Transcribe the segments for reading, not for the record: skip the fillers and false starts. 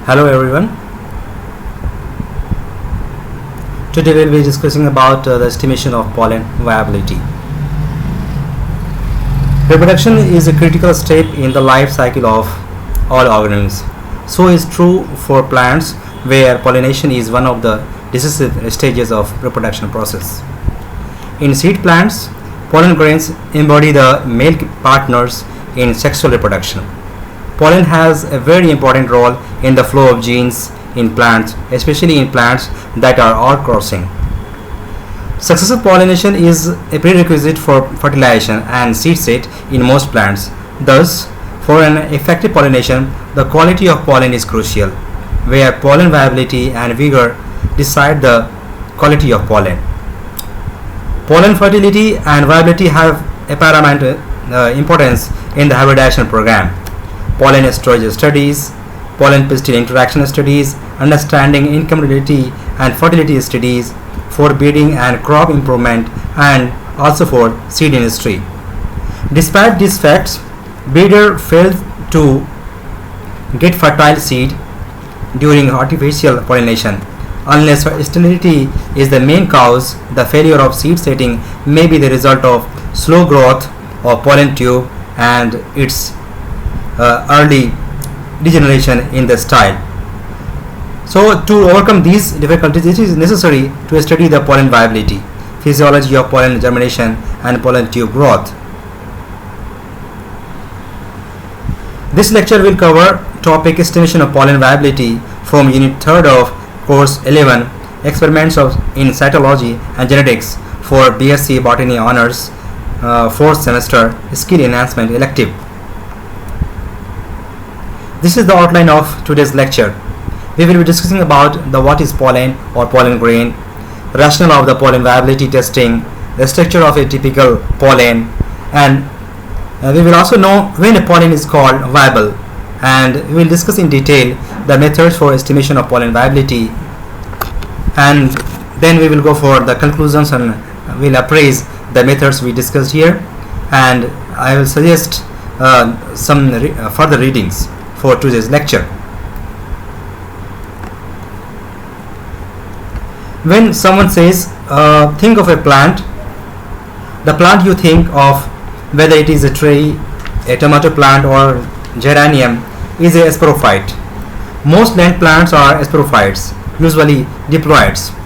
Hello everyone. Today we will be discussing about the estimation of pollen viability. Reproduction is a critical step in the life cycle of all organisms. So is true for plants, where pollination is one of the decisive stages of reproduction process. In seed plants, pollen grains embody the male partners in sexual reproduction. Pollen has a very important role in the flow of genes in plants, especially in plants that are outcrossing. Successful pollination is a prerequisite for fertilization and seed set in most plants. Thus, for an effective pollination, the quality of pollen is crucial, where pollen viability and vigor decide the quality of pollen. Pollen fertility and viability have a paramount importance in the hybridization program. Pollen storage studies, pollen pistil interaction studies, understanding incompatibility and fertility studies for breeding and crop improvement, and also for seed industry. Despite these facts, breeder failed to get fertile seed during artificial pollination. Unless sterility is the main cause, the failure of seed setting may be the result of slow growth of pollen tube and its early degeneration in the style. So to overcome these difficulties, it is necessary to study the pollen viability, physiology of pollen germination and pollen tube growth. This lecture will cover topic estimation of pollen viability from unit 3rd of course 11, experiments in cytology and genetics for BSc Botany Honors 4th semester skill enhancement elective. This is the outline of today's lecture. We will be discussing about the what is pollen or pollen grain, rationale of the pollen viability testing, the structure of a typical pollen, and we will also know when a pollen is called viable, and we will discuss in detail the methods for estimation of pollen viability, and then we will go for the conclusions and will appraise the methods we discussed here, and I will suggest some further readings for today's lecture. When someone says think of a plant, the plant you think of, whether it is a tree, a tomato plant or geranium, is a sporophyte. Most land plants are sporophytes, usually diploids.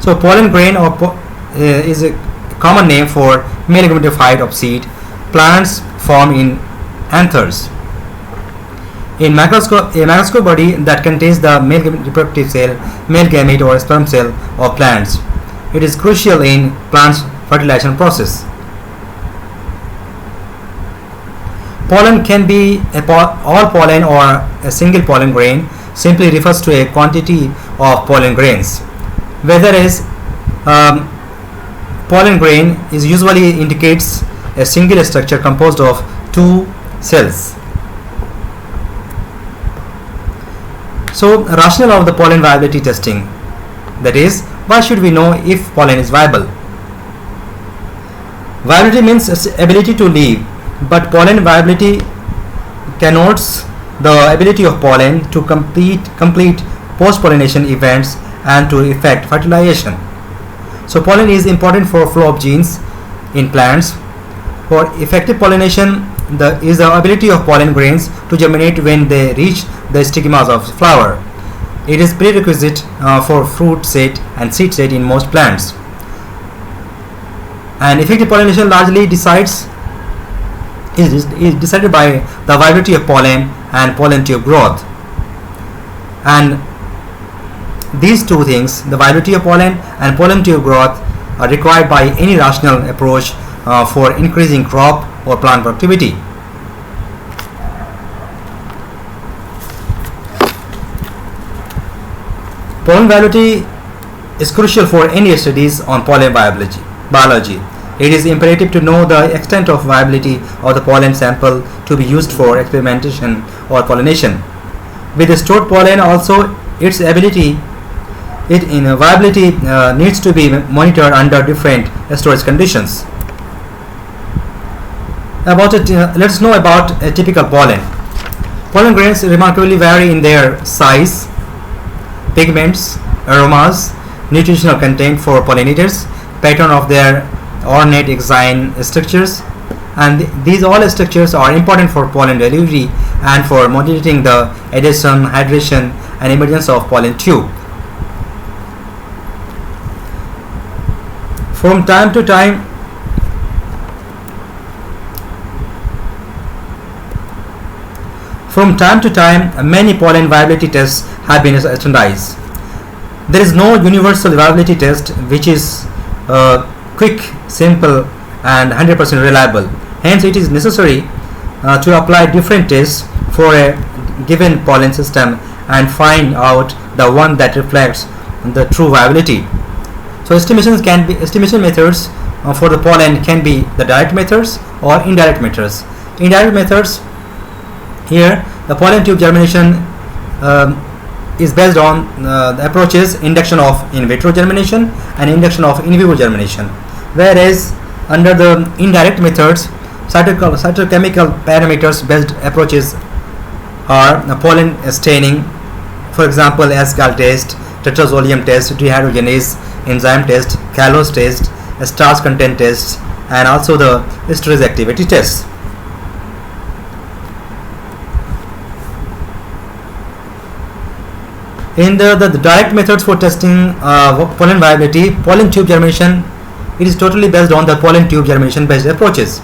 So pollen grain is a common name for male gametophyte of seed. Plants form in anthers. In a microscope body that contains the male reproductive cell, male gamete or sperm cell of plants. It is crucial in plants' fertilization process. Pollen can be all pollen or a single pollen grain. Simply refers to a quantity of pollen grains. Whereas pollen grain is usually indicates a single structure composed of two cells. So, rationale of the pollen viability testing, that is, why should we know if pollen is viable? Viability means ability to live, but pollen viability connotes the ability of pollen to complete post-pollination events and to effect fertilization. So, pollen is important for flow of genes in plants. For effective pollination, is the ability of pollen grains to germinate when they reach the stigmas of flower. It is prerequisite for fruit set and seed set in most plants. And effective pollination largely is decided by the viability of pollen and pollen tube growth. And these two things, the viability of pollen and pollen tube growth, are required by any rational approach for increasing crop or plant productivity. Pollen viability is crucial for any studies on pollen biology. It is imperative to know the extent of viability of the pollen sample to be used for experimentation or pollination. With the stored pollen also, its viability needs to be monitored under different storage conditions. Let's know about a typical pollen. Pollen grains remarkably vary in their size, pigments, aromas, nutritional content for pollinators, pattern of their ornate exine structures, and these all structures are important for pollen delivery and for modulating the adhesion, hydration, and emergence of pollen tube. From time to time, many pollen viability tests have been standardized. There is no universal viability test which is quick, simple, and 100% reliable. Hence, it is necessary to apply different tests for a given pollen system and find out the one that reflects the true viability. So estimation methods for the pollen can be the direct methods or indirect methods. Indirect methods, here the pollen tube germination is based on the approaches induction of in vitro germination and induction of in vivo germination, whereas under the indirect methods, cytochemical parameters based approaches are pollen staining, for example S-gal test, tetrazolium test, dehydrogenase enzyme test, callose test, starch content test, and also the esterase activity tests. In the direct methods for testing pollen viability, pollen tube germination, it is totally based on the pollen tube germination based approaches.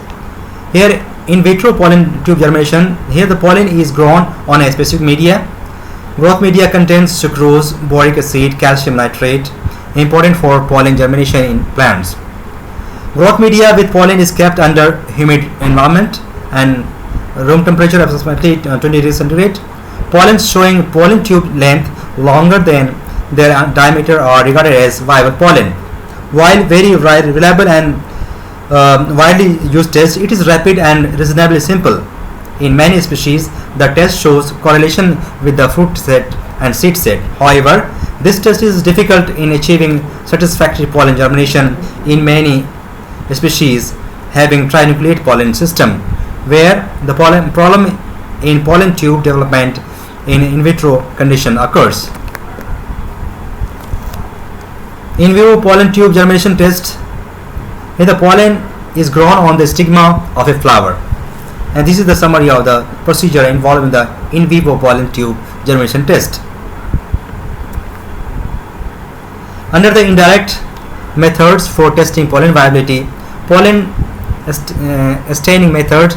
Here in vitro pollen tube germination, here the pollen is grown on a specific media. Growth media contains sucrose, boric acid, calcium nitrate, important for pollen germination in plants. Growth media with pollen is kept under humid environment and room temperature of approximately 20 degrees centigrade. Pollens showing pollen tube length longer than their diameter are regarded as viable pollen. While very reliable and widely used test, it is rapid and reasonably simple. In many species, the test shows correlation with the fruit set and seed set. However, this test is difficult in achieving satisfactory pollen germination in many species having trinucleate pollen system, where the problem in pollen tube development in vitro condition occurs. In vivo pollen tube germination test, here the pollen is grown on the stigma of a flower, and this is the summary of the procedure involved in the in vivo pollen tube germination test. Under the indirect methods for testing pollen viability, pollen staining method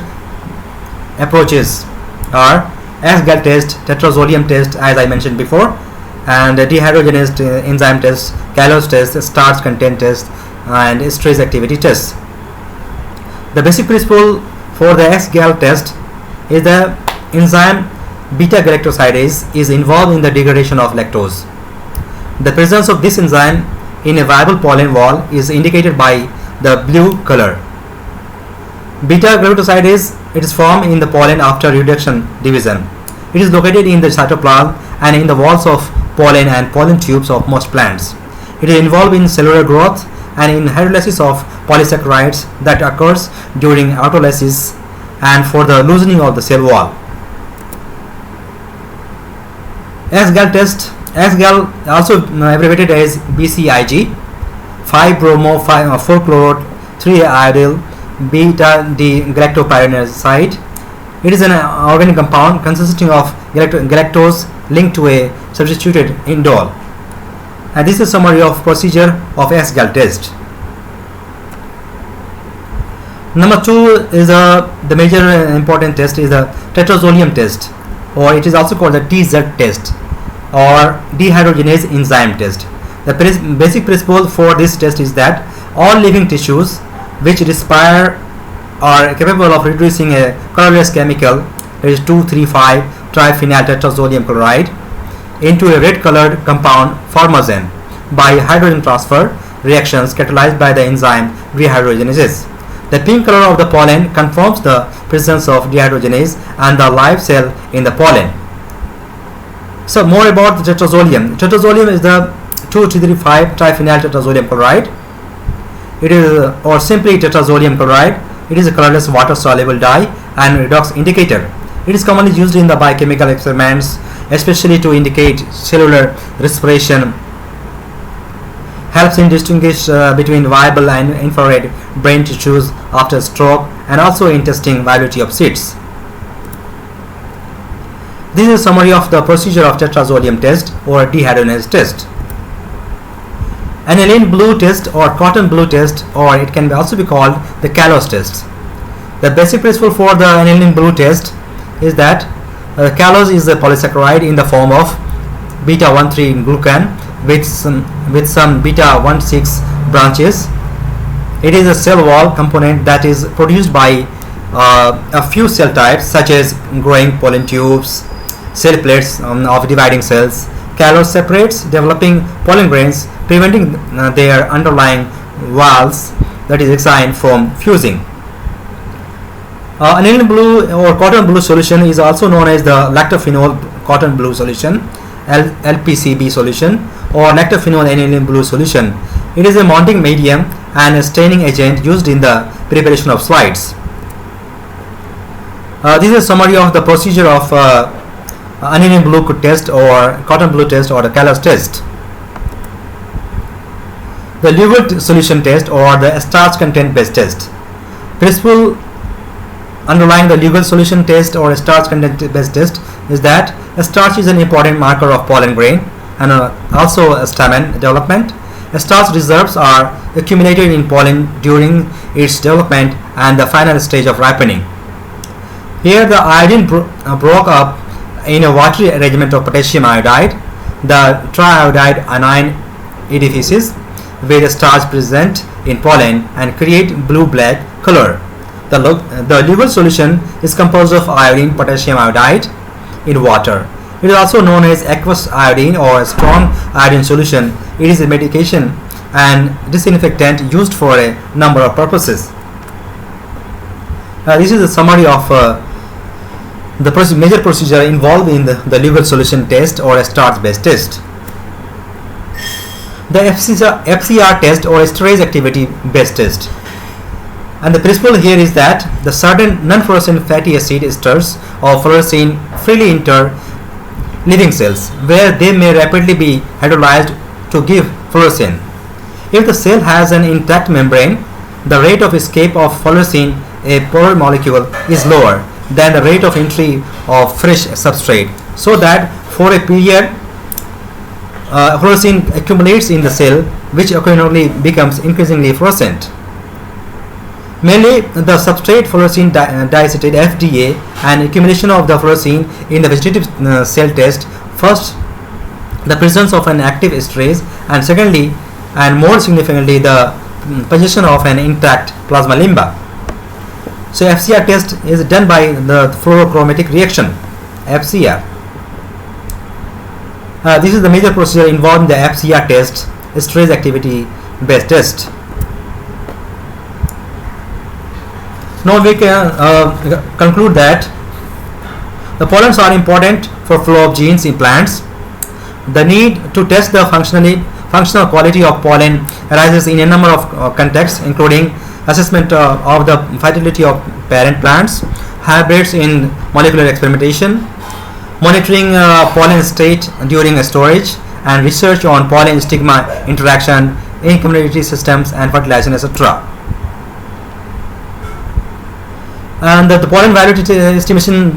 approaches are S-gal test, tetrazolium test as I mentioned before, and dehydrogenase enzyme test, callose test, starch content test, and esterase activity test. The basic principle for the S-gal test is the enzyme beta-galactosidase is involved in the degradation of lactose. The presence of this enzyme in a viable pollen wall is indicated by the blue color. Beta-galactosidase, it is formed in the pollen after reduction division. It is located in the cytoplasm and in the walls of pollen and pollen tubes of most plants. It is involved in cellular growth and in hydrolysis of polysaccharides that occurs during autolysis and for the loosening of the cell wall. S-gal test, S-gal also abbreviated as BCIG, 5-bromo-4-chloro-3-iodyl beta-D-galactopyranidazide. It is an organic compound consisting of galactose linked to a substituted indole. And this is a summary of procedure of S-gal test. Number 2 is the major important test is the tetrazolium test, or it is also called the TZ test or dehydrogenase enzyme test. The basic principle for this test is that all living tissues which respire are capable of reducing a colorless chemical, that is 2,3,5-triphenyl tetrazolium chloride, into a red colored compound formazine by hydrogen transfer reactions catalyzed by the enzyme dehydrogenases. The pink color of the pollen confirms the presence of dehydrogenase and the live cell in the pollen. So more about the tetrazolium. Tetrazolium is the 2,3,5-triphenyl tetrazolium chloride. It is or simply tetrazolium chloride. It is a colorless water soluble dye and redox indicator. It is commonly used in the biochemical experiments, especially to indicate cellular respiration, helps in distinguish between viable and infrared brain tissues after stroke, and also in testing viability of seeds. This is a summary of the procedure of tetrazolium test or dehydrogenase test. Aniline blue test or cotton blue test, or it can also be called the Kalos test. The basic principle for the aniline blue test is that Kalos is a polysaccharide in the form of beta-1,3 glucan with some beta-1,6 branches. It is a cell wall component that is produced by a few cell types such as growing pollen tubes, cell plates of dividing cells. Kalos separates developing pollen grains, preventing their underlying walls, that is exine, from fusing. Aniline blue or cotton blue solution is also known as the lactophenol cotton blue solution, LPCB solution, or lactophenol aniline blue solution. It is a mounting medium and a staining agent used in the preparation of slides. This is a summary of the procedure of aniline blue test or cotton blue test or the Kalos test. The Leuvel solution test or the starch content based test. Principle underlying the Leuvel solution test or starch content based test is that starch is an important marker of pollen grain and also a stamen development. Starch reserves are accumulated in pollen during its development and the final stage of ripening. Here the iodine broke up in a watery arrangement of potassium iodide, the triiodide anion edifices where starch present in pollen and create blue-black color. The Leuvel solution is composed of iodine potassium iodide in water. It is also known as aqueous iodine or strong iodine solution. It is a medication and disinfectant used for a number of purposes. This is a summary of the major procedure involved in the Leuvel solution test or a starch based test. The FCR test or esterase activity based test. And the principle here is that the certain non-fluorescent fatty acid esters of fluorescein freely enter living cells where they may rapidly be hydrolyzed to give fluorescein. If the cell has an intact membrane, the rate of escape of fluorescein, a polar molecule, is lower than the rate of entry of fresh substrate, so that for a period fluorescein accumulates in the cell, which accordingly becomes increasingly fluorescent. Mainly the substrate fluorescein diacetate FDA and accumulation of the fluorescein in the vegetative cell test. First, the presence of an active esterase, and secondly and more significantly the possession of an intact plasma limba. So FCR test is done by the fluorochromatic reaction, FCR. This is the major procedure involved in the FCR test, esterase activity based test. Now we can conclude that the pollens are important for flow of genes in plants. The need to test the functional quality of pollen arises in a number of contexts, including assessment of the vitality of parent plants, hybrids in molecular experimentation, monitoring pollen state during storage, and research on pollen stigma interaction in community systems and fertilization, etc. And the pollen viability estimation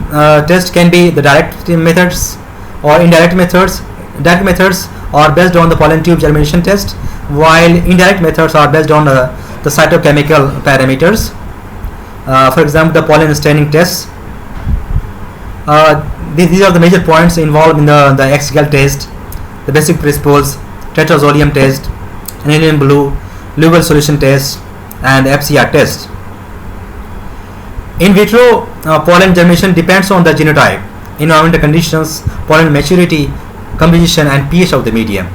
test can be the direct methods or indirect methods. Direct methods are based on the pollen tube germination test, while indirect methods are based on the cytochemical parameters. For example, the pollen staining tests. These are the major points involved in the XGAL test, the basic principles, tetrazolium test, aniline blue, Leuvel solution test, and the FCR test. In vitro pollen germination depends on the genotype, environmental conditions, pollen maturity, composition, and pH of the medium.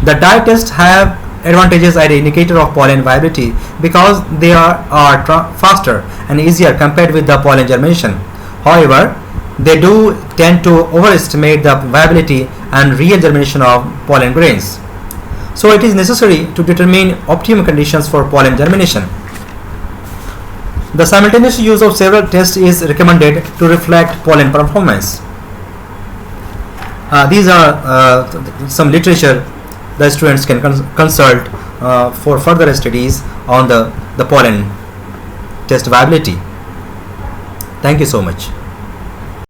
The dye tests have advantages as an indicator of pollen viability because they are faster and easier compared with the pollen germination. However, they do tend to overestimate the viability and real germination of pollen grains. So it is necessary to determine optimum conditions for pollen germination. The simultaneous use of several tests is recommended to reflect pollen performance. These are some literature the students can consult for further studies on the pollen test viability. Thank you so much.